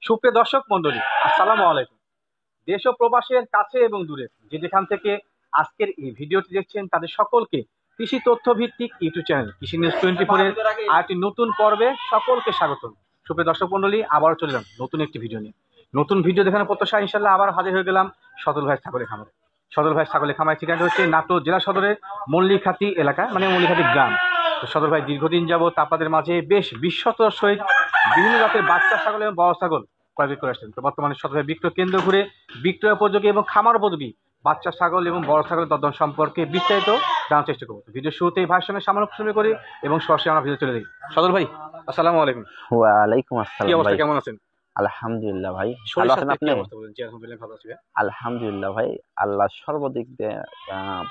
সুপ্রিয় দর্শক মন্ডলী, আসসালামু আলাইকুম। দেশ ও প্রবাসের কাছে এবং দূরে যে যেখান থেকে আজকের এই ভিডিওটি দেখছেন তাদের সকলকে কৃষি তথ্য ভিত্তিক ইউটিউব চ্যানেল কৃষি নিউজ 24 এর আরেকটি নতুন পর্বে সকলকে স্বাগতম। সুপ্রিয় দর্শক মন্ডলী, আবারও চলে এলাম নতুন একটি ভিডিও নিয়ে। নতুন ভিডিও দেখানোর প্রত্যাশা ইনশাল্লাহ আবার হাজির হয়ে গেলাম সদল ভাই ছাগলের খামারে। সদল ভাই ছাগলের খামারের ঠিকানা হচ্ছে নাটোর জেলা সদরের মল্লিখাতি এলাকা, মানে মল্লিখাতি গ্রাম। তো সদল ভাই দীর্ঘদিন যাবত আপনাদের মাঝে বেশ বিশ্বস্তর সহিত বিভিন্ন জাতের বাচ্চা ছাগল এবং বড় ছাগল ক্রয় বিক্রয় আসছেন। তো বর্তমানে সদল ভাই বিক্রয় কেন্দ্র ঘুরে বিক্রয় উপযোগী এবং খামার উপযোগী বাচ্চা ছাগল এবং বড় ছাগলের দরদাম সম্পর্কে বিস্তারিত জানার চেষ্টা করবো। ভিডিও শুরুতেই ভাইয়ের সঙ্গে সামান্য শুরু করি এবং সরাসরি আমরা ভিডিও চলে যাই। সদল ভাই, আসসালামু আলাইকুম। ওয়ালাইকুম আসসালাম। কি অবস্থা, কেমন আছেন? আলহামদুলিল্লাহ ভাই, ভালো আছেন আপনি? জি আলহামদুলিল্লাহ ভালো আছি ভাই। আলহামদুলিল্লাহ ভাই, আল্লাহ সর্বদিক দিয়ে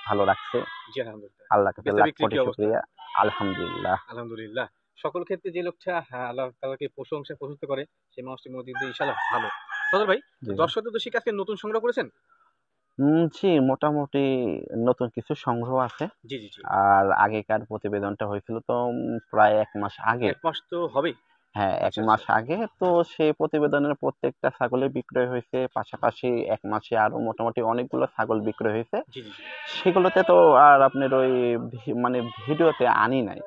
ভালো রাখছে। জি আলহামদুলিল্লাহ, আল্লাহকে লাখ কোটি শুকরিয়া। আলহামদুলিল্লাহ আলহামদুলিল্লাহ। সকল ক্ষেত্রে যে লোকটা আল্লাহ তাআলাকে প্রশংসা করে সেই মানুষটি মধ্যে দিয়ে ইনশাআল্লাহ ভালো। সদল ভাই, দর্শকদের তো শিকারকে নতুন সংগ্রহ করেছেন? জি, মোটামুটি নতুন কিছু সংগ্রহ আছে। জি জি জি। আর আগেকার প্রতিবেদনটা হয়েছিল তো প্রায় 1 মাস আগে। 1 মাস তো হবেই। হ্যাঁ, 1 মাস আগে। তো সেই প্রতিবেদনের প্রত্যেকটা ছাগলের বিক্রয় হয়েছে, পাশাপাশি 1 মাসে আরো মোটামুটি অনেকগুলো ছাগল বিক্রয় হয়েছে। জি জি। সেগুলোতে তো আর আপনার ওই মানে ভিডিওতে আনি নাই।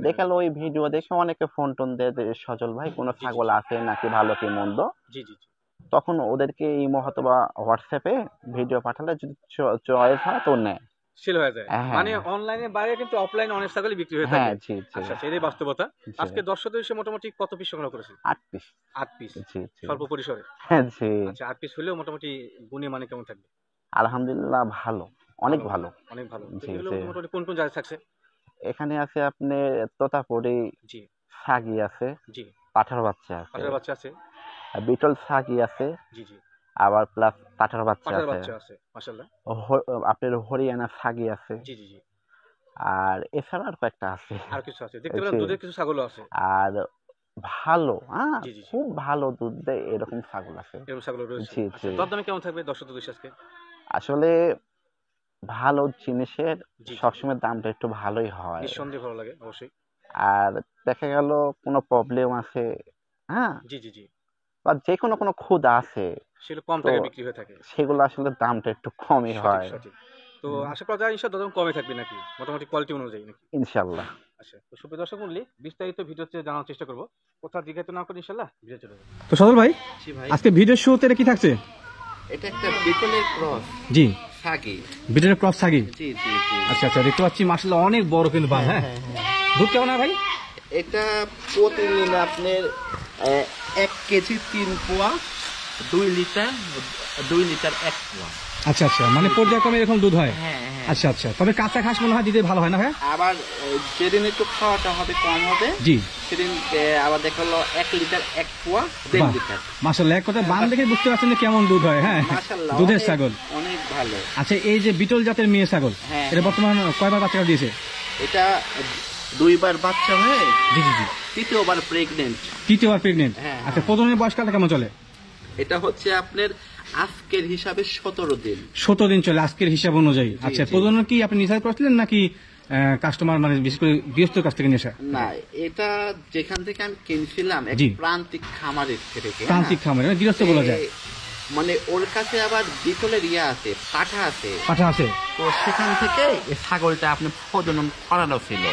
দেখালো ওই ভিডিও দেখে অনেকে ফোন টোন দেয় যে সজল ভাই কোনো ছাগল আছে নাকি, ভালো কি মন্দ। জি জি জি। তখন ওদেরকে ইমো অথবা হোয়াটসঅ্যাপে ভিডিও পাঠালে যদি চয়েস হয় তো নেয়, সেল হয়ে যায়। মানে অনলাইনে বাইরে কিন্তু অফলাইনে অনেক ছাগলই বিক্রি হয়ে থাকে। হ্যাঁ জি জি। আচ্ছা, এটাই বাস্তবতা। আজকে দর্শকদের এসে মোটামুটি কত পিস সংগ্রহ করেছেন? 8 পিস। 8 পিস। জি জি। স্বল্প পরিসরে। হ্যাঁ জি। আচ্ছা, 8 পিস হলেও মোটামুটি গুণে মানে কেমন থাকবে? আলহামদুলিল্লাহ ভালো, অনেক ভালো। অনেক ভালো। জি এগুলো জি। মোটামুটি কোন কোন জায়গায় থাকছে? এখানে আছে আপনার তোতাপুরি, জি ছাগি আছে, জি। পাঠার বাচ্চা আছে, পাঠার বাচ্চা আছে, বিটল ছাগি আছে, জি জি। আবার প্লাস পাঠার বাচ্চা পাঠার আছে, বাচ্চা আছে, মাশাআল্লাহ। আপনার হরিয়ানা ছাগি আছে। জি জি জি। আর এছাড়া আর কয়েকটা আছে। আর কিছু আছে, দেখতে পেলাম দুধের কিছু ছাগলও আছে। আর ভালো, জি জি জি। খুব ভালো দুধ দেয় এরকম ছাগল আছে। এরকম ছাগল রয়েছে। জি আচ্ছা, জি। দরদামে কেমন থাকবে দর্শকদের উদ্দেশ্যে আজকে? আসলে ভালো জিনিসের জি জি। সবসময় দামটা একটু ভালোই হয়। নিঃসন্দেহে ভালো লাগে অবশ্যই। আর দেখা গেল কোনো প্রবলেম আছে, হ্যাঁ, জি জি জি। বা যে কোনো ক্ষুধা আছে, সেগুলো কম তো টাকায় বিক্রি হয়ে থাকে। সেগুলো আসলে দামটা একটু কমই সঠিক হয়। সঠিক। তো আশা করা যায় ইনশাআল্লাহ দাম কমে থাকবে নাকি? মোটামুটি কোয়ালিটি অনুযায়ী নাকি? ইনশাআল্লাহ। আচ্ছা, তো সুপ্রিয় দর্শক মণ্ডলী, বিস্তারিত ভিডিওতে জানার চেষ্টা করব। কোথাও জিজ্ঞাসা না করে ইনশাআল্লাহ ভিডিও চলে যাবে। তো সদল ভাই, জি ভাই, আজকে ভিডিও শুরুতে কি থাকছে? এটা একটা বিটলের ক্রস জি, ছাগি। বিটলের ক্রস ছাগি। জি জি জি। আচ্ছা আচ্ছা, দেখতে পাচ্ছি মাশাআল্লাহ অনেক বড় কিন্তু ভাই। হ্যাঁ, দুধ কেমন হয় ভাই? এটা প্রতিদিন আপনার 1 কেজি 3 পোয়া, 2 লিটার 1 পোয়া। আচ্ছা আচ্ছা, মানে পর্যায়ক্রমে এরকম দুধ হয়। হ্যাঁ হ্যাঁ। আচ্ছা আচ্ছা, তবে কাঁচা ঘাস মনে হয় দিতে ভালো হয় না ভাই? আবার যেদিন একটু খাওয়াটা হবে কম হবে, জি, সেদিন আবার দেখালো 1 লিটার 1 পোয়া 1.5 লিটার। মাশাআল্লাহ, এক কথা বান দেখে বুঝতে পারছেন যে কেমন দুধ হয়। হ্যাঁ, মাশাআল্লাহ, দুধের ছাগল অনেক ভালো। আচ্ছা, এই যে বিটল জাতের মেয়ে ছাগল, হ্যাঁ, এটা বর্তমান কয়বার বাচ্চা দিয়েছে? এটা 2বার বাচ্চা হয়ে জি জি জি, 3য়বার প্রেগনেন্ট। 3য়বার প্রেগনেন্ট। হ্যাঁ, আচ্ছা, প্রজননের বয়সকালটা কেমন চলে? এটা হচ্ছে আপনার আজকের হিসাবে 17 দিন। 17 দিন চলে আজকের হিসাব অনুযায়ী। জি, আচ্ছা, জি। প্রজনন কি আপনি নির্ধারণ করেছিলেন নাকি কাস্টমার মানে বিশেষ করে গৃহস্থর কাছ থেকে নিয়ে? না, এটা যেখান থেকে আমি কিনছিলাম এক জি। প্রান্তিক খামারের থেকে। প্রান্তিক খামারে মানে গৃহস্থ বলা যায়। মানে ওর কাছে আবার বিটলের আছে, পাঠা আছে। পাঠা আছে। তো সেখান থেকে এই ছাগলটা আপনি প্রজনন করানো ছিল।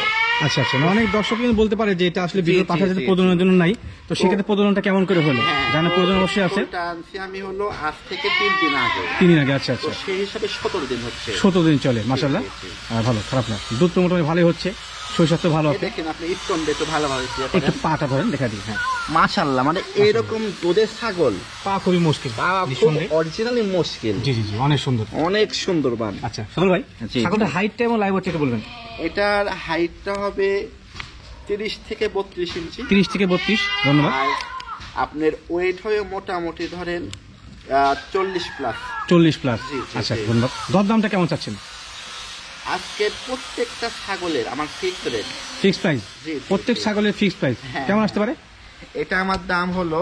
আচ্ছা আচ্ছা, অনেক দর্শক কিন্তু বলতে পারে যে এটা আসলে বিটল জি, পাঠা জি, যাতে জি। প্রজননের জন্য নাই, তো সেক্ষেত্রে প্রজননটা কেমন করে হলো? হ্যাঁ, জানা তো প্রজনন অবশ্যই আছে। ছাগলটা আনছি আমি হলো আজ থেকে 3 দিন আগে। 3 দিন আগে। আচ্ছা তো আচ্ছা, সেই হিসাবে 17 দিন হচ্ছে। 17 দিন চলে, মাশাআল্লাহ। জি, জি। ভালো, খারাপ না, দুধ তো মোটামুটি ভালোই হচ্ছে, শরীর তো ভালো এই আছে। দেখেন আপনি স্টোন দিয়ে একটু ভালোভাবে একটু পাটা ধরেন, দেখা দিই। হ্যাঁ, মাশাআল্লাহ, মানে এরকম দুধের ছাগল পা খুবই মুশকিল, নিঃসন্দেহে। অরিজিনালি মুশকিল। জি জি জি, অনেক সুন্দর, অনেক সুন্দরবান। আচ্ছা সদল ভাই, জি। ছাগলটার হাইটটা এবং লাইভ ওয়েটটা বলবেন। এটার হাইটটা হবে 30 থেকে 32 ইঞ্চি। 30 থেকে 32, ধন্যবাদ। আর আপনার ওয়েট হয়ে মোটামুটি ধরেন 40 প্লাস। 40 প্লাস। জি, জি, আচ্ছা, জি। ধন্যবাদ। দরদামটা কেমন চাচ্ছেন? আজকের প্রত্যেকটা ছাগলের আমার ফিক্স রেট। Fixed price? জি, জি, প্রত্যেক জি। ছাগলের ফিক্সড প্রাইস হ্যাঁ, কেমন আসতে পারে? এটা আমার দাম হলো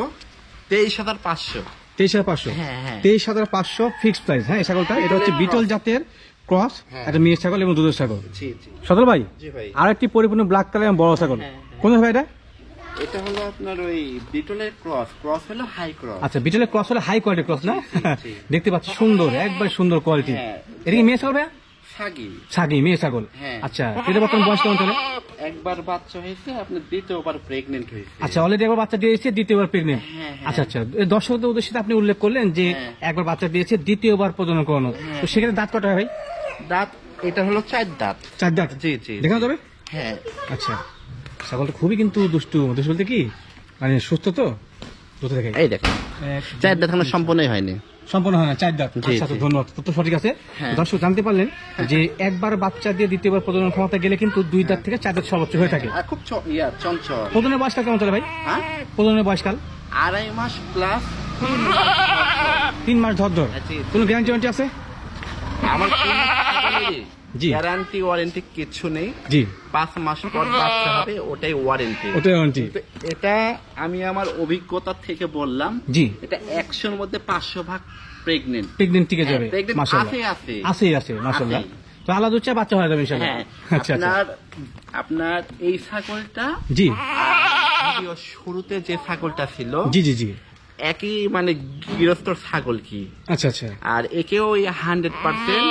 23,500। 23,500। হ্যাঁ, হ্যাঁ। 23,500 ফিক্সড প্রাইস। হ্যাঁ, এই ছাগলটা এটা হচ্ছে বিটল জাতের ক্রস, হ্যাঁ। একটা মেয়ে ছাগল এবং দুধের ছাগল। জি জি সদল ভাই, জি ভাই। আর একটি পরিপূর্ণ ব্ল্যাক কালার এবং বড় ছাগল, হ্যাঁ, হ্যাঁ। কোন ভাই এটা? এটা হলো আপনার ওই বিটলের ক্রস হলো হাই ক্রস। আচ্ছা, বিটলের ক্রস হলে হাই কোয়ালিটির ক্রস না? জি। দেখতে পাচ্ছি সুন্দর, একবার সুন্দর কোয়ালিটি। হ্যাঁ। এটা কি মেয়ে ছাগল ভাইয়া? ছাগি। ছাগি, মেয়ে ছাগল। হ্যাঁ। আচ্ছা, এটা বর্তমান বয়স কেমন চলে? একবার বাচ্চা হয়েছে, আপনার দ্বিতীয়বার প্রেগনেন্ট হয়েছে। আচ্ছা, অলরেডি একবার বাচ্চা দিয়েছে, দ্বিতীয়বার প্রেগনেন্ট। হ্যাঁ, হ্যাঁ। আচ্ছা আচ্ছা, এই দর্শকদের উদ্দেশ্যে আপনি উল্লেখ করলেন যে হ্যাঁ। একবার বাচ্চা দিয়েছে, দ্বিতীয়বার প্রজনন করানো। হ্যাঁ। তো সেক্ষেত্রে দাঁত কটা হয় ভাই? দাঁত এটা হলো 4 দাঁত। 4 দাঁত। জি জি। দেখানো যাবে? হ্যাঁ। আচ্ছা, ছাগলটা খুবই কিন্তু দুষ্টু বলতে কি মানে সুস্থ তো দুটো দেখে এই দেখেন 4 দাঁত এখনো সম্পূর্ণই হয়নি। সম্পূর্ণ হয় না, 4 দাঁত। জি, আচ্ছা, জি। ধন্যবাদ, তথ্য সঠিক আছে। হ্যাঁ। দর্শক জানতে পারলেন যে একবার বাচ্চা দিয়ে দ্বিতীয়বার প্রজনন ক্ষমতা গেলে কিন্তু 2 দাঁত থেকে 4 দাঁত সর্বোচ্চ হয়ে থাকে। আর খুব চঞ্চল। প্রজনের বয়সকাল কেমন চলে ভাই? হ্যাঁ, প্রজনের বয়সকাল 2.5 মাস প্লাস। 3 মাস ধর। জি। কোনো গ্যারান্টি ওয়ারেন্টি আছে? আমার জি। গ্যারান্টি ওয়ারেন্টি কিছু নেই। জি, 5 মাস পর বাচ্চা হবে, ওটাই ওয়ারেন্টি। ওটাই ওয়ারেন্টি। এটা আমি আমার অভিজ্ঞতা থেকে বললাম। জি। এটা 100-র মধ্যে 500 ভাগ প্রেগনেন্ট। প্রেগনেন্ট টিকে যাবে pregnant মাশাআল্লাহ। আছে। আছে মাশাআল্লাহ। আছেই। তো আলাদা হচ্ছে বাচ্চা হয়ে যাবে ইনশাআল্লাহ। হ্যাঁ। আচ্ছা আচ্ছা। আপনার এই ছাগলটা জি ভিডিও শুরুতে যে ছাগলটা ছিল জি জি জি। একই মানে গৃহস্থর ছাগল কি, আচ্ছা আচ্ছা, আর একেও 100%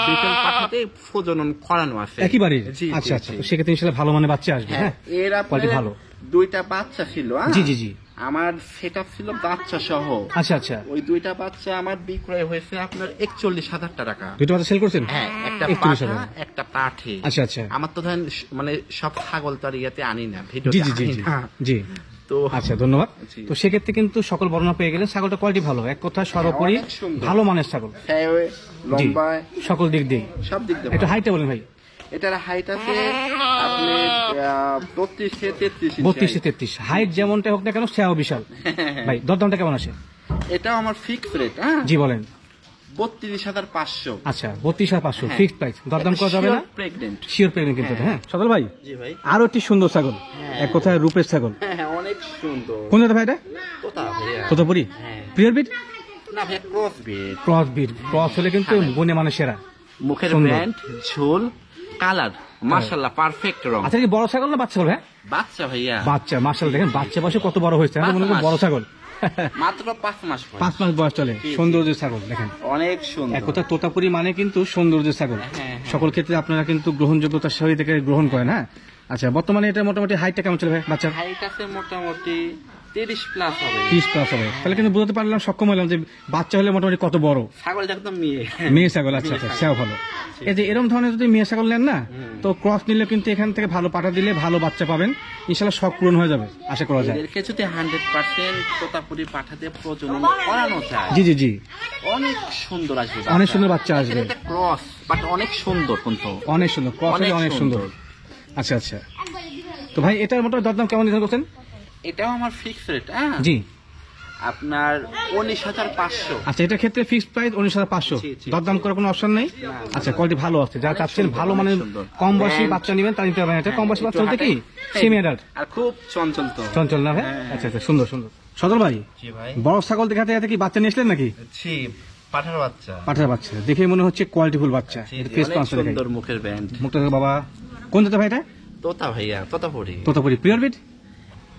বিটল পাঠাতে প্রজনন করানো আছে একেবারে। জি, জি, আচ্ছা আচ্ছা, জি। তো সেক্ষেত্রে ইনশাআল্লাহ ভালো মানে বাচ্চা আসবে। হ্যাঁ, হ্যাঁ, এর কোয়ালিটি আপনার ভালো। 2টা বাচ্চা ছিল। জি জি জি। আমার সেটআপ ছিল বাচ্চা সহ। আচ্ছা আচ্ছা, ওই 2টা বাচ্চা আমার বিক্রয় হয়েছে আপনার 41,000 টাকা। দুটো বাচ্চা সেল করছেন? হ্যাঁ, একটা 41,000 পাঠা একটা পাঠি। আচ্ছা আচ্ছা, আমার তো ধরেন মানে সব ছাগল তো আর ইয়াতে আনি না, জি ভিডিওতে জি জি আনি জি না। জি। তো আচ্ছা, ধন্যবাদ। জি। তো সেক্ষেত্রে কিন্তু সকল বর্ণনা পেয়ে গেলেন, ছাগলটা কোয়ালিটি ভালো, এক কথা সর্বোপরি অনেক সুন্দর। ভালো মানের ছাগল। হ্যাঁ, জি, লম্বায় সকল দিক দিয়ে। সব দিক দিয়ে একটু ভালো। হাইটটা বলেন ভাই। এটার হাইট আছে আপনি 32 থেকে 33 ইঞ্চি। 32-33, হাইট যেমনটা হোক না কেন সেও বিশাল। ভাই দরদামটা কেমন আছে? এটাও আমার ফিক্স রেট। হ্যাঁ, জি বলেন। 32,500। আচ্ছা, 32,500 হ্যাঁ। ফিক্সড প্রাইস, দরদাম করা যাবে না? প্রেগনেন্ট। শিওর প্রেগনেন্ট কিন্তু এটা, হ্যাঁ। সদল ভাই, জি ভাই। আরো একটি সুন্দর ছাগল, হ্যাঁ। এক কথায় রূপের ছাগল। হ্যাঁ হ্যাঁ, অনেক সুন্দর। কোন জায়গা ভাই এটা? তোতা ভাইয়া। তোতাপুরি হ্যাঁ। Pure breed? না ভাই, cross breed. Cross breed. Cross হলে কিন্তু গুণে মানে সেরা। মুখের সুন্দর। ব্যান্ড, ঝোল, কালার মাশাআল্লাহ পারফেক্ট রং। আচ্ছা, কি বড় ছাগল না বাচ্চা ছাগল? হ্যাঁ, বাচ্চা ভাইয়া, বাচ্চা। মাশাআল্লাহ, দেখেন বাচ্চা বয়সে কত বড় হয়েছে, আমি মনে করি 5 মাস। বড় ছাগল। মাত্র 5 মাস বয়স। 5 মাস বয়স চলে। সৌন্দর্যের ছাগল দেখেন, অনেক সুন্দর। এক কথা তোতাপুরি মানে কিন্তু সৌন্দর্যের ছাগল। হ্যাঁ। সকল ক্ষেত্রে আপনারা কিন্তু গ্রহণযোগ্যতার সহিত এটাকে গ্রহণ করেন। হ্যাঁ, আচ্ছা, বর্তমানে এটা মোটামুটি হাইটটা কেমন চলে ভাই বাচ্চার? হাইট আছে মোটামুটি 30 প্লাস হবে। 30 প্লাস হবে। তাহলে কিন্তু বুঝতে পারলাম, সক্ষম হলাম যে বাচ্চা হলে মোটামুটি কত বড়। ছাগলটা একদম মেয়ে। মেয়ে ছাগল। আচ্ছা আচ্ছা, সেও ভালো। এই যে এরকম ধরনের যদি মেয়ে ছাগল নেন না, তো ক্রস নিলে কিন্তু এখান থেকে ভালো পাঠা দিলে ভালো বাচ্চা পাবেন, ইনশাল্লাহ শখ পূরণ হয়ে যাবে, আশা করা যায়। এদেরকে যদি 100% তোতাপুরি পাঠাতে প্রজনন করানো যায়, জি জি জি, অনেক সুন্দর আসবে। অনেক সুন্দর বাচ্চা আসবে। এটা ক্রস বাট অনেক সুন্দর কিন্তু। অনেক সুন্দর ক্রস হলে অনেক সুন্দর। আচ্ছা আচ্ছা, তো ভাই এটার মোটামুটি দরদাম কেমন নির্ধারণ করছেন? এটাও আমার ফিক্স রেট। হ্যাঁ, জি। আপনার 19,500। আচ্ছা, এটার ক্ষেত্রে ফিক্সড প্রাইস 19,500, জি, জি। দরদাম করার কোনো অপশন নেই। আচ্ছা, কোয়ালিটি ভালো আছে, যারা অনেক চাচ্ছেন সুন্দর, ভালো অনেক মানে সুন্দর। কম বয়সী ব্র্যান্ড। বাচ্চা নেবেন, তার নিতে পারবেন। এটা কম বয়সী বাচ্চা বলতে কি হাতে- সেমি অ্যাডাল্ট? আর খুব চঞ্চল তো। চঞ্চল না ভাই? হ্যাঁ। আচ্ছা আচ্ছা, সুন্দর সুন্দর। সদর ভাই, জি ভাই। বড় ছাগল দেখাতে যাতে কি বাচ্চা নিয়ে আসলেন নাকি? জি, পাঠার বাচ্চা। পাঠার বাচ্চা দেখে মনে হচ্ছে কোয়ালিটিফুল বাচ্চা। জি, এটা জি, ফেস অনেক পাঁচটা দেখাই, সুন্দর মুখের ব্যান্ড। মুখটা দেখো বাবা। কোন জাতের ভাই এটা? তোতা ভাইয়া, তোতাপুরি। তোতাপুরি পিওর বিট?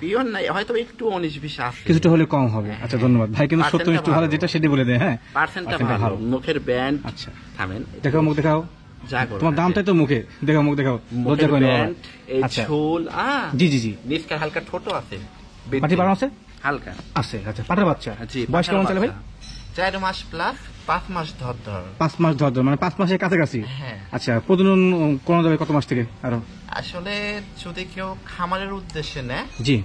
পিওর নাই, হয়তো একটু 19-20 আছে। কিছুটা হলে কম হবে। আচ্ছা, ধন্যবাদ ভাই, কিন্তু সত্য পার্সেন্টটা একটু ভালো ভালো। যেটা সেটা বলে দেয়। হ্যাঁ, পার্সেন্টটা পার্সেন্টটা ভালো, মুখের ব্যান্ড। আচ্ছা, থামেন, দেখাও মুখ দেখাও। যা করো তোমার দামটাই তো মুখে, দেখাও মুখ দেখাও, লজ্জা মুখের করে না বাবা। ব্যান্ড, এই আচ্ছা, ঝোল। জি জি জি। নিচকার হালকা ছোট আছে, পাটি বাড়ানো আছে? হালকা। আছে। আচ্ছা, পাঠার বাচ্চা জি, বয়স কেমন চলে ভাই? 4 মাস প্লাস, 5 মাস ধর। 5 মাস ধর, মানে 5 মাসের কাছাকাছি। হ্যাঁ। আচ্ছা, প্রজনন কোন যাবে কত মাস থেকে আরো? আসলে যদি কেউ খামারের উদ্দেশ্যে নেয়, জি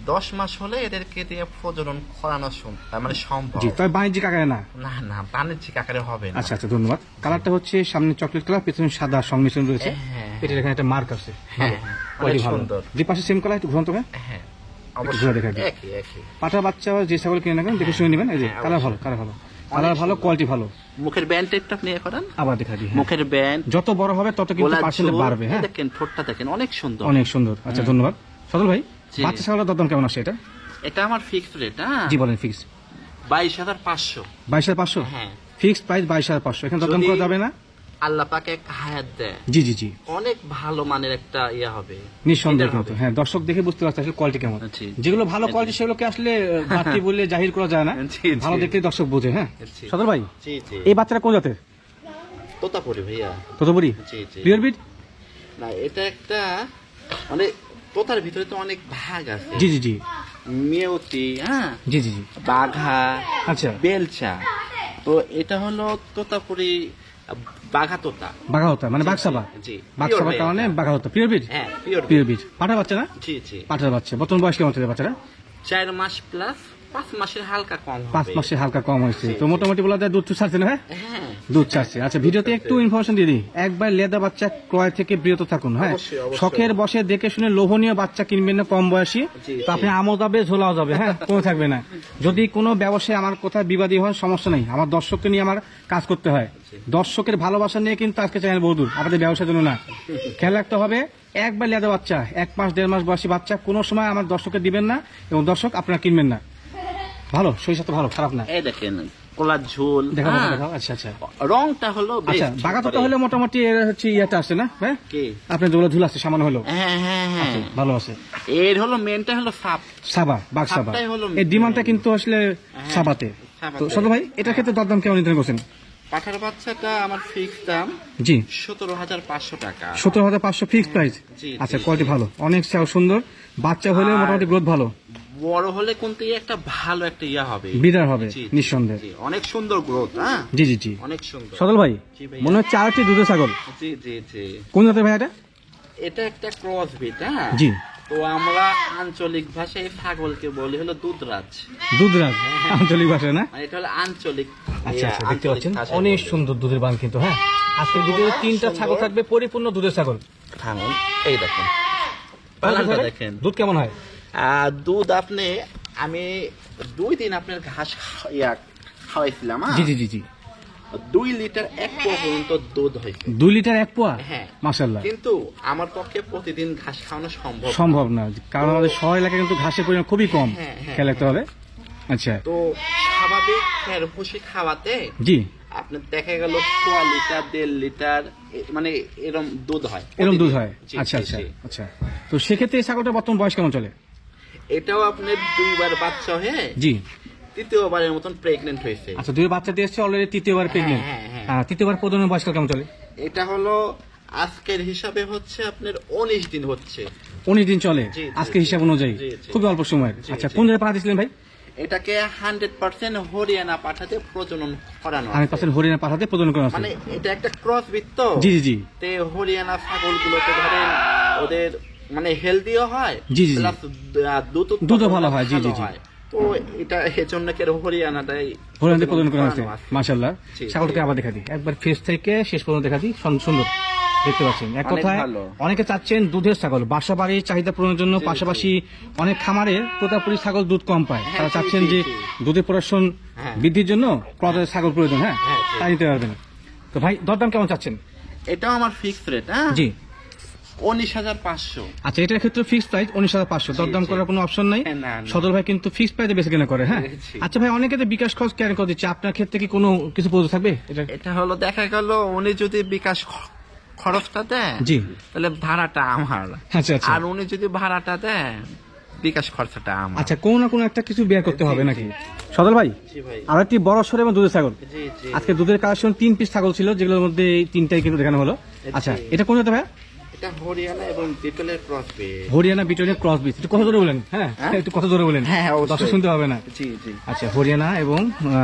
10 মাস হলে এদেরকে দিয়ে প্রজনন করানো তার মানে সম্ভব। জি, তবে বাণিজ্যিক আকারে না। না না, বাণিজ্যিক আকারে হবে না। আচ্ছা আচ্ছা, ধন্যবাদ। কালারটা হচ্ছে সামনে চকলেট কালার, পেছনে সাদা সংমিশ্রণ রয়েছে। হ্যাঁ। এটার এখানে একটা মার্ক আছে। হ্যাঁ, কোয়ালিটি অনেক ভালো। সুন্দর। যে পাশে সেম কালার, একটু ঘুরন্ত হবে। হ্যাঁ, ঘুরে অবশ্যই দেখা যায়। একই একই। পাঠার বাচ্চা যে ছাগল কিনে নেবেন দেখে শুনে নেবেন। এই যে হ্যাঁ, কালার অবশ্যই। ভালো, কালার ভালো, কালার ভালো, কোয়ালিটি ভালো। মুখের ব্যান্ডটা একটু আপনি করেন। আবার দেখা দিই। হ্যাঁ। মুখের ব্যান্ড, যত বড় হবে তত কিন্তু গোলাপ পার্সেন্ট ঝোল, বাড়বে। হ্যাঁ, দেখেন ঠোঁটটা দেখেন, অনেক সুন্দর। অনেক সুন্দর। আচ্ছা, ধন্যবাদ। সদল ভাই, জি। বাচ্চা ছাগলের দরদাম কেমন আসে এটা? এটা আমার ফিক্সড রেট। হ্যাঁ, জি বলেন। ফিক্স 22,500। 22,500? হ্যাঁ, ফিক্সড প্রাইস 22,500। এখানে দরদাম যদি করা যাবে না? আল্লাহ পাকে একটা হায়াত দেয়, জি জি জি, অনেক ভালো মানের একটা ইয়া হবে নিঃসন্দেহে এটা কিন্তু হবে। হ্যাঁ, দর্শক দেখে বুঝতে পারছে আসলে কোয়ালিটি কেমন। জি, যেগুলো ভালো জি, কোয়ালিটি সেগুলোকে আসলে বাড়তি বললে জাহির করা যায় না, জি, জি। ভালো দেখলে দর্শক বোঝে। হ্যাঁ জি। সদর ভাই, জি জি, এই বাচ্চাটা কোন জাতের? তোতাপুরি ভাইয়া। ততবুরি জি জি, পিওর বিট? না এটা একটা মানে তোতার ভিতরে তো অনেক ভাগ আছে, জি জি জি মেয়তি, হ্যাঁ, জি জি জি, বাঘা, আচ্ছা বেলচা। তো এটা হলো তোতাপুরি বাঘা তোতা। বাঘা হতা মানে বাঘসাবা, জি, বাঘসাবার pure কারণে ভাইয়া। বাঘা হতা। Pure breed? হ্যাঁ পিওর পিওর বিট। পাঠা বাচ্চা না? জি জি, পাঠার বাচ্চা। বর্তমান বয়স কেমন চলে বাচ্চারা? 4 মাস প্লাস, 5 মাসের হালকা কম হবে। 5 মাসে হালকা কম হয়েছে, জি, তো জি। মোটামুটি বলা যায় দুধ ছাড়ছে না? হ্যাঁ হ্যাঁ দুধ ছাড়ছে। আচ্ছা ভিডিওতে একটু ইনফরমেশন দিয়ে দিই, একবার লেদা বাচ্চা ক্রয় থেকে বিরত থাকুন। হ্যাঁ অবশ্যই, অবশ্যই। শখের বসে দেখে শুনে লোভনীয় বাচ্চা কিনবেন না কম বয়সী, জি, তো আপনি আমও যাবে ঝোলাও যাবে, হ্যাঁ কোনো থাকবে না। যদি কোনো ব্যবসায় আমার কোথায় বিবাদী হয় সমস্যা নেই, আমার দর্শককে নিয়ে আমার কাজ করতে হয়, দর্শকের ভালোবাসা নিয়ে কিন্তু আজকে চ্যানেল বহুদূর, আমাদের ব্যবসার জন্য না। খেয়াল রাখতে হবে, একবার লেদা বাচ্চা 1 মাস 1.5 মাস বয়সী বাচ্চা কোনো সময় আমার দর্শককে দিবেন না, এবং দর্শক আপনারা কিনবেন না। ভালো শরীর তো ভালো, খারাপ না। এই দেখেন কোলা ঝোল, দেখাও হ্যাঁ। দেখাও। আচ্ছা আচ্ছা রংটা হলো আচ্ছা, best বাগাতো করে। তাহলে মোটামুটি এর হচ্ছে ইয়েটা আছে না হ্যাঁ, কি? আপনার যেগুলো ঝুল আছে সামান্য হলো হ্যাঁ হ্যাঁ হ্যাঁ, ভালো আছে। এর হলো মেনটা হলো সাপ। সাবা, বাঘ সাবা, সাপটাই হলো এই ডিমান্ডটা কিন্তু আসলে সাবাতে। সাবাতে। তো সদর ভাই এটার ক্ষেত্রে দরদাম কেমন নির্ধারণ করছেন? পাঠার বাচ্চাটা আমার ফিক্স দাম জি 17,500 টাকা। 17,500 ফিক্স প্রাইস। জি, আচ্ছা জি, কোয়ালিটি ভালো, অনেক সুন্দর বাচ্চা হলেও আর- মোটামুটি গ্রোথ ভালো, বড় হলে কোনটি একটা ভালো একটা ইয়া হবে, বিদার হবে জি, জি, নিঃসন্দেহে। জি, অনেক সুন্দর গ্রোথ, হ্যাঁ জি জি জি। অনেক সুন্দর। সদর ভাই জি ভাই। মনে হচ্ছে আরেকটি দুধের ছাগল, জি জি জি, কোন জাতের ভাই এটা? এটা একটা ক্রস বিট, হ্যাঁ জি তো আমরা আঞ্চলিক ভাষায় ছাগলকে বলি হলো দুধরাজ, দুধরাজ আঞ্চলিক ভাষায় না? মানে এটা হলো আঞ্চলিক। আচ্ছা আচ্ছা, দেখতে আঞ্চলিক পাচ্ছেন ভাষায় অনেক বলে। সুন্দর দুধের বান কিন্তু। হ্যাঁ আজকের ভিডিও 3টা ছাগল থাকবে, পরিপূর্ণ দুধের ছাগল। থাকুন, এই দেখেন পালানটা দেখেন। দুধ কেমন হয়? দুধ আপনি আমি 2 দিন আপনার ঘাস খাওয়াইছিলাম, হ্যাঁ? জি জি জি জি। 2 লিটার 1 পোয়া পর্যন্ত দুধ হয়েছে। 2 লিটার 1 পোয়া? হ্যাঁ। মাশাআল্লাহ। কিন্তু আমার পক্ষে প্রতিদিন ঘাস খাওয়ানো সম্ভব না। সম্ভব না, কারণ আমাদের শহর এলাকায় কিন্তু ঘাসের পরিমাণ খুবই কম, হ্যাঁ, হ্যাঁ, খেয়াল রাখতে হবে। আচ্ছা তো স্বাভাবিক খের ভুসি খাওয়াতে জি, আপনার দেখা গেল 1.5 লিটার 1.5 লিটার মানে এরকম দুধ হয়, এরকম দুধ প্রতিদিন। হয়। জি, আচ্ছা জি, আচ্ছা জি। আচ্ছা, তো সেক্ষেত্রে এই ছাগলটা বর্তমান বয়স কেমন চলে? এটাও আপনার 2 বার বাচ্চা হয়ে জি 3য়বারের মতন প্রেগনেন্ট হয়েছে। আচ্ছা, 2 বাচ্চা দিয়ে এসছে অলরেডি, 3য়বার প্রেগনেন্ট। হ্যাঁ, হ্যাঁ। তৃতীয়বার প্রজনন বয়স কেমন চলে? এটা হলো আজকের হিসাবে হচ্ছে আপনার 19 দিন হচ্ছে। 19 দিন চলে জি, জি, আজকের জি। হিসাব অনুযায়ী, জি, জি। খুবই অল্প সময়ের। জি, আচ্ছা জি। কোন জায়গায় পাঠা দিয়েছিলেন ভাই? এটাকে 100% হরিয়ানা পাঠাতে প্রজনন করানো আমি আছে। পাচ্ছেন হরিয়ানা পাঠাতে প্রজনন করা আছে। মানে এটা একটা ক্রস বিট তো। জি জি জি তে হরিয়ানা ছাগলগুলোতে ধরেন ওদের মানে হেলদিও হয়, জি, জি, জি। প্লাস দুধও ভালো হয়, জি, জি, জি। তো এটা এজন্য কি হরিয়ানাটাই হরিয়ানাতে প্রজনন করা আছে। করানো আছে। মাশাআল্লাহ। জি, ছাগলটাকে জি। আবার দেখা দিই একবার, ফেস থেকে শেষ পর্যন্ত দেখা দিই, সুন্দর দেখতে পাচ্ছেন। এক অনেক কথায় ভালো। অনেকে চাচ্ছেন দুধের ছাগল, বাসা বাড়ির চাহিদা পূরণের জন্য, জি, পাশাপাশি অনেক খামারে তোতাপুরি ছাগল দুধ কম পায়, হ্যাঁ, তারা জি, চাচ্ছেন জি, যে জি। দুধের প্রোডাকশন হ্যাঁ। বৃদ্ধির জন্য ক্রসের ছাগল প্রয়োজন। হ্যাঁ হ্যাঁ, জি। তাই নিতে পারবেন। তো ভাই দরদাম কেমন চাচ্ছেন? এটাও আমার ফিক্সড রেট, হ্যাঁ জি 19,500। আচ্ছা, এটার ক্ষেত্রে ফিক্সড প্রাইস 19,500, দরদাম জি। করার কোনো অপশন নাই। হ্যাঁ, না, না। সদর ভাই কিন্তু ফিক্সড প্রাইসে বেশি কেনা করে। হ্যাঁ জি। আচ্ছা ভাই, অনেকে তো বিকাশ খরচ ক্যারি করে দিচ্ছে, আপনার ক্ষেত্রে কি কোনো কিছু প্রয়োজন থাকবে এটা? এটা হলো দেখা গেল উনি যদি বিকাশ খরচটা দেয় জি। তাহলে ভাড়াটা আমার, আচ্ছা আচ্ছা আর উনি যদি ভাড়াটা দেয় বিকাশ খরচাটা আমার। আচ্ছা, কোনো না কোনো একটা কিছু বের করতে হবে নাকি? সদর ভাই জি ভাই, আর একটি বড় সর এবং দুধের ছাগল, জি জি। আজকে দুধের কালেকশন 3 পিস ছাগল ছিল, যেগুলোর মধ্যে এই 3টাই কিন্তু দেখানো হলো। আচ্ছা এটা কোন জাতের ভাই? এটা হরিয়ানা এবং বিটলের ক্রস বিট। হরিয়ানা বিটলের ক্রস বিট। একটু কত জোরে বলেন, হ্যাঁ একটু কত জোরে বলেন, হ্যাঁ, অবশ্যই। দর্শক শুনতে হবে না। জি জি, আচ্ছা হরিয়ানা এবং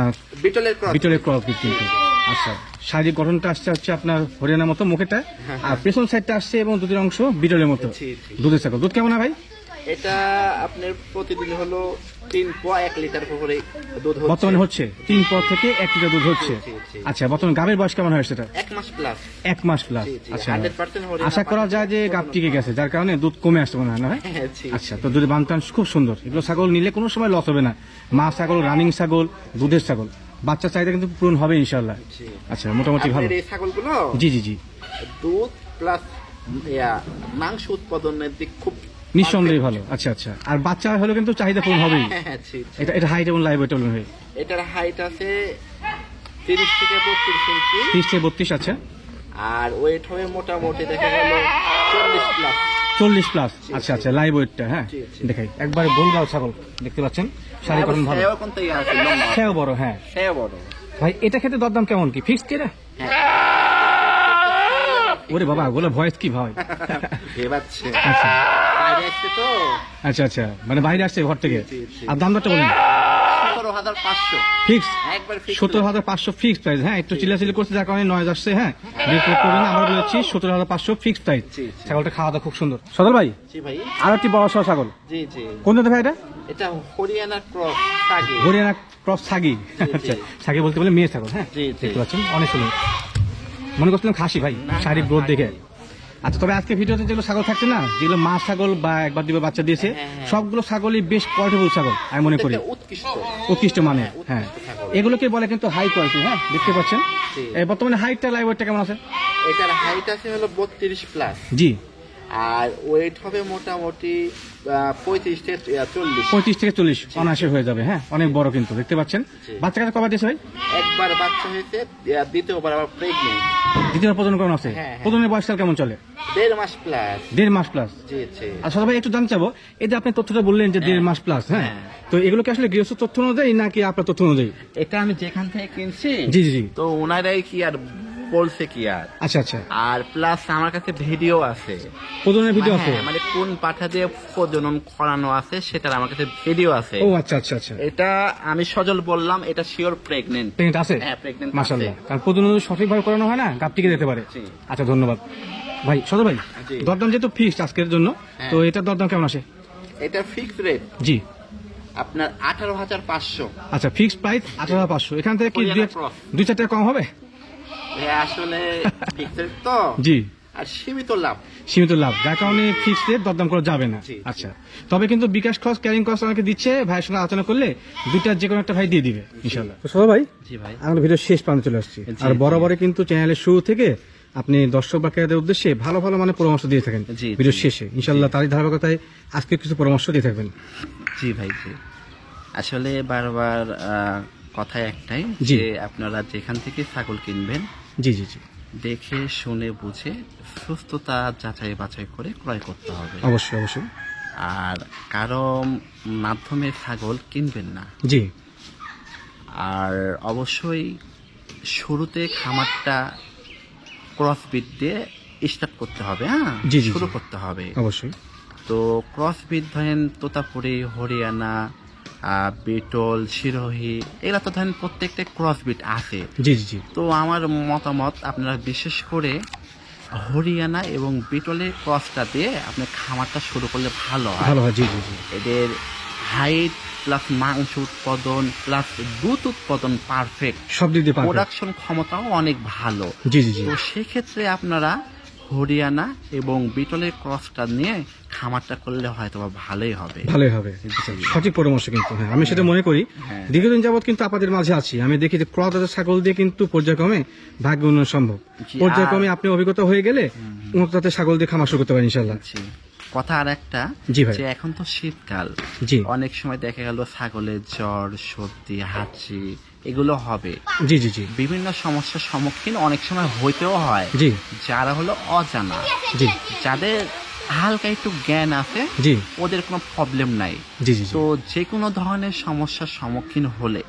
বিটলের ক্রস। বিটলের ক্রস বিট কিন্তু। আচ্ছা শারীরিক গঠনটা আসছে হচ্ছে আপনার হরিয়ানার মতো মুখেটা, আর পেছন সাইডটা আসছে এবং দুধের অংশ বিটলের মতো। জি, জি। দুধের ছাগল দুধ কেমন হয় ভাই? এটা আপনার প্রতিদিন হলো 3 পোয়া 1 লিটার করে দুধ হচ্ছে। বর্তমানে হচ্ছে 3 পর থেকে 1 লিটার দুধ হচ্ছে। জি, জি। আচ্ছা বর্তমানে গাভীর বয়স কেমন হয় সেটা? 1 মাস প্লাস। 1 মাস প্লাস। জি, জি, আচ্ছা 100% হরিয়ানা আশা করা যায় যে গাভ টিকে গেছে, যার কারণে দুধ কমে আসতে মনে হয় না ভাই? হ্যাঁ, জি। আচ্ছা, তো দুধের বানটান খুব সুন্দর, এগুলো ছাগল নিলে কোনো সময় লস হবে না। মা ছাগল, রানিং ছাগল, দুধের ছাগল, বাচ্চা চাহিদা কিন্তু পূরণ হবে ইনশাআল্লাহ। জি। আচ্ছা মোটামুটি ভালো। আপনার এই ছাগলগুলো জি জি জি দুধ প্লাস মাংস উৎপাদনের দিক খুব নিঃসন্দেহে ভালো। আচ্ছা আচ্ছা, আর বাচ্চা হলে কিন্তু চাহিদা পূরণ হবেই। হ্যাঁ, হ্যাঁ, জি, জি। এটা হাইট এবং লাইভ ওয়েট হবে এটার হাইট আছে 30 থেকে 32 ইঞ্চি, 30 থেকে 32। আচ্ছা আর ওয়েট হবে মোটামুটি দেখা গেল 40+। 40+। আচ্ছা আচ্ছা, লাইভ ওয়েটটা। হ্যাঁ দেখাই একবারে গোলগাল ছাগল দেখতে পাচ্ছেন, শাড়ি গঠন ভালো, সেও বড়। হ্যাঁ সেও বড় ভাই। এটা খেতে দরদাম কেমন কি ফিক্সড কি রে? ওরে বাবা, ওগুলো ভয়েস কি ভাই? আচ্ছা আচ্ছা, মানে বাইরে আসছে ঘর থেকে। আর দাম দরটা বলেন। 17,500 ফিক্সড, 17,500 ফিক্সড প্রাইস। হ্যাঁ একটু চিল্লাচিল্লি করছে যার কারণে নয়েজ আসছে। হ্যাঁ বিক্রি করবেন না, আমরা বলেছি 17,500 ফিক্সড প্রাইস। ছাগলটা খাওয়া দাওয়া খুব সুন্দর। সদর ভাই আর একটি বড় সহ ছাগল, কোন জাতের ভাই এটা? এটা হরিয়ানা ক্রস ছাগি। হরিয়ানা ক্রস ছাগি। আচ্ছা, ছাগি বলতে বলে মেয়ে ছাগল। হ্যাঁ দেখতে পাচ্ছেন অনেক সুন্দর। মনে করছিলাম খাসি ভাই, শারীরিক গ্রোথ দেখে। আচ্ছা, তবে আজকে ভিডিওতে যেগুলো ছাগল থাকছে না, যেগুলো মা ছাগল বা একবার দুবার বাচ্চা দিয়েছে, সবগুলো ছাগলই বেশ কোয়ালিটিফুল ছাগল আমি মনে করি, উৎকৃষ্ট মানে। হ্যাঁ এগুলোকে বলে কিন্তু হাই কোয়ালিটি। হ্যাঁ দেখতে পাচ্ছেন। বর্তমানে হাইটটা লাইভ ওয়েটটা কেমন আছে? এটার হাইট আছে হলো 32+। জি। আর ওয়েট হবে মোটামুটি 35 থেকে 40। 35 থেকে 40 অনায়াসে হয়ে যাবে। হ্যাঁ অনেক বড় কিন্তু দেখতে পাচ্ছেন। বাচ্চা কাছে কবার দিয়েছে ভাই? একবার বাচ্চা হয়েছে, দ্বিতীয়বার আবার প্রেগন্যান্ট। দ্বিতীয়বার প্রজনন করানো আছে। প্রজনের বয়সকাল কেমন চলে? 1.5 মাস প্লাস। 1.5 মাস প্লাস। আর সবাই একটু জানতে চাবো, এই যে আপনি তথ্যটা বললেন যে 1.5 মাস প্লাস, হ্যাঁ তো এগুলো কি আসলে গৃহস্থ তথ্য অনুযায়ী নাকি আপনার তথ্য অনুযায়ী? এটা আমি যেখান থেকে কিনছি। জি জি জি। তো ওনারাই কি আর বলছে কি আর। আচ্ছা আচ্ছা। আর প্লাস আমার কাছে ভিডিও আছে, প্রজননের ভিডিও আছে, মানে কোন পাঠা দিয়ে প্রজনন করানো আছে সেটার আমার কাছে ভিডিও আছে। ও আচ্ছা আচ্ছা আচ্ছা। এটা আমি সজল বললাম, এটা শিওর প্রেগন্যান্ট। প্রেগন্যান্ট আছে? হ্যাঁ প্রেগন্যান্ট মাশাআল্লাহ। কারণ প্রজনন সঠিকভাবে করানো হয় না, গাপ টিকে যেতে পারে। আচ্ছা ধন্যবাদ ভাই। সদর ভাই, দরদাম যেহেতু ফিক্সড আজকের জন্য, তো এটার দরদাম কেমন আসে? এটা ফিক্সড রেট জি আপনার 18,500। আচ্ছা ফিক্সড প্রাইস 18,500। এখান থেকে কি 2-4 টাকা কম হবে? আসলে ফিক্সড রেট তো। জি। আর সীমিত লাভ, সীমিত লাভ, যার কারণে ফিক্সড রেট দরদাম করা যাবে না। আচ্ছা, তবে কিন্তু বিকাশ খরচ, ক্যারিং কস্ট আমাকে দিচ্ছে, ভাইয়ের সঙ্গে আলোচনা করলে দুইটার যে কোনো একটা ভাই দিয়ে দিবে ইনশাআল্লাহ। তো সবাই ভাই, জি ভাই, আমরা ভিডিও শেষ প্রান্তে চলে আসছি। আর বরাবরই কিন্তু চ্যানেলের শুরু থেকে আপনি দর্শক বা ক্রেতাদের উদ্দেশ্যে ভালো ভালো মানে পরামর্শ দিয়ে থাকেন ভিডিও শেষে। ইনশাআল্লাহ তারই ধারাবাহিকতায় আজকে কিছু পরামর্শ দিয়ে থাকবেন। জি ভাই জি। আসলে বারবার কথা একটাই যে আপনারা যেখান থেকে ছাগল কিনবেন, জি জি জি, দেখে শুনে বুঝে সুস্থতা যাচাই বাছাই করে ক্রয় করতে হবে। অবশ্যই অবশ্যই। আর কারো মাধ্যমে ছাগল কিনবেন না। জি। আর অবশ্যই শুরুতে খামারটা ক্রসবিট দিয়ে স্টার্ট করতে হবে। হ্যাঁ শুরু করতে হবে অবশ্যই। তো ক্রসবিট ধরেন তোতাপুরি, হরিয়ানা, বিটল, সিরোহি, এগুলা তো ধরেন প্রত্যেকটা ক্রসবিট আছে। জি জি জি। তো আমার মতামত আপনারা বিশেষ করে হরিয়ানা এবং বিটলের ক্রসটা দিয়ে আপনি খামারটা শুরু করলে ভালো হয়। ভালো হয়। জি জি জি। এদের হাইট প্লাস মাংস উৎপাদন প্লাস দুধ উৎপাদন পারফেক্ট, সব দিক দিয়ে প্রোডাকশন ক্ষমতাও অনেক ভালো। জি জি জি। তো সেক্ষেত্রে আপনারা হরিয়ানা এবং বিটলের ক্রসটা নিয়ে খামারটা করলে হয়তো ভালোই হবে। ভালোই হবে, সঠিক পরামর্শ কিন্তু। হ্যাঁ আমি সেটা মনে করি। দীর্ঘদিন যাবত কিন্তু আপনাদের মাঝে আছি, আমি দেখি যে ক্রস ছাগল দিয়ে কিন্তু পর্যায়ক্রমে ভাগ্য উন্নয়ন সম্ভব। পর্যায়ক্রমে আপনি অভিজ্ঞতা হয়ে গেলে উন্নত জাতের ছাগল দিয়ে খামার শুরু করতে পারেন ইনশাআল্লাহ। কথা আর একটা, জি ভাই, যে এখন তো শীতকাল, জি অনেক সময় দেখা গেল ছাগলের জ্বর, সর্দি, হাঁচি এগুলো হবে। জি জি জি। বিভিন্ন সমস্যার সম্মুখীন অনেক সময় হইতেও হয়। জি। যারা হলো অজানা, জি, যাদের হালকা একটু জ্ঞান আছে, জি, ওদের কোনো প্রবলেম নাই। জি জি। তো যে কোনো ধরনের সমস্যার সম্মুখীন হলে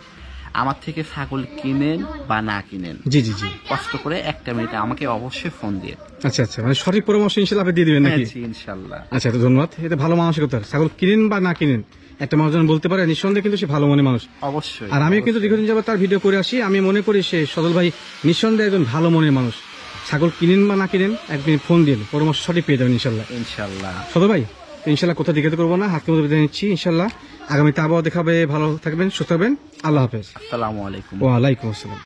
আমার থেকে ছাগল কিনেন বা না কিনেন, জি জি জি, কষ্ট করে একটা মিনিট আমাকে অবশ্যই ফোন দিয়ে। আচ্ছা আচ্ছা, মানে সঠিক পরামর্শ ইনশাআল্লাহ আপনি দিয়ে দিবেন নাকি? ইনশাআল্লাহ। আচ্ছা, তো ধন্যবাদ। এটা ভালো মানসিকতা। ছাগল কিনেন বা না কিনেন, একটা মানুষ যখন বলতে পারে নিঃসন্দেহে কিন্তু সে ভালো মনে মানুষ। অবশ্যই। আর আমিও কিন্তু দীর্ঘদিন যাবত তার ভিডিও করে আসি, আমি মনে করি সে সদল ভাই নিঃসন্দেহে একজন ভালো মনের মানুষ। ছাগল কিনেন বা না কিনেন, একদিন ফোন দিয়ে পরামর্শ সঠিক পেয়ে যাবেন ইনশাআল্লাহ। ইনশাআল্লাহ সদল ভাই, ইনশাআল্লাহ কোথাও দিকে করবো না, হাতকে মধ্যে বিদায় নিচ্ছি ইনশাআল্লাহ। আগামীতে আবার দেখাবে, ভালো থাকবেন, সুস্থ থাকবেন, আল্লাহ হাফেজ। আসসালামু আলাইকুম। ওয়ালাইকুম আসসালাম।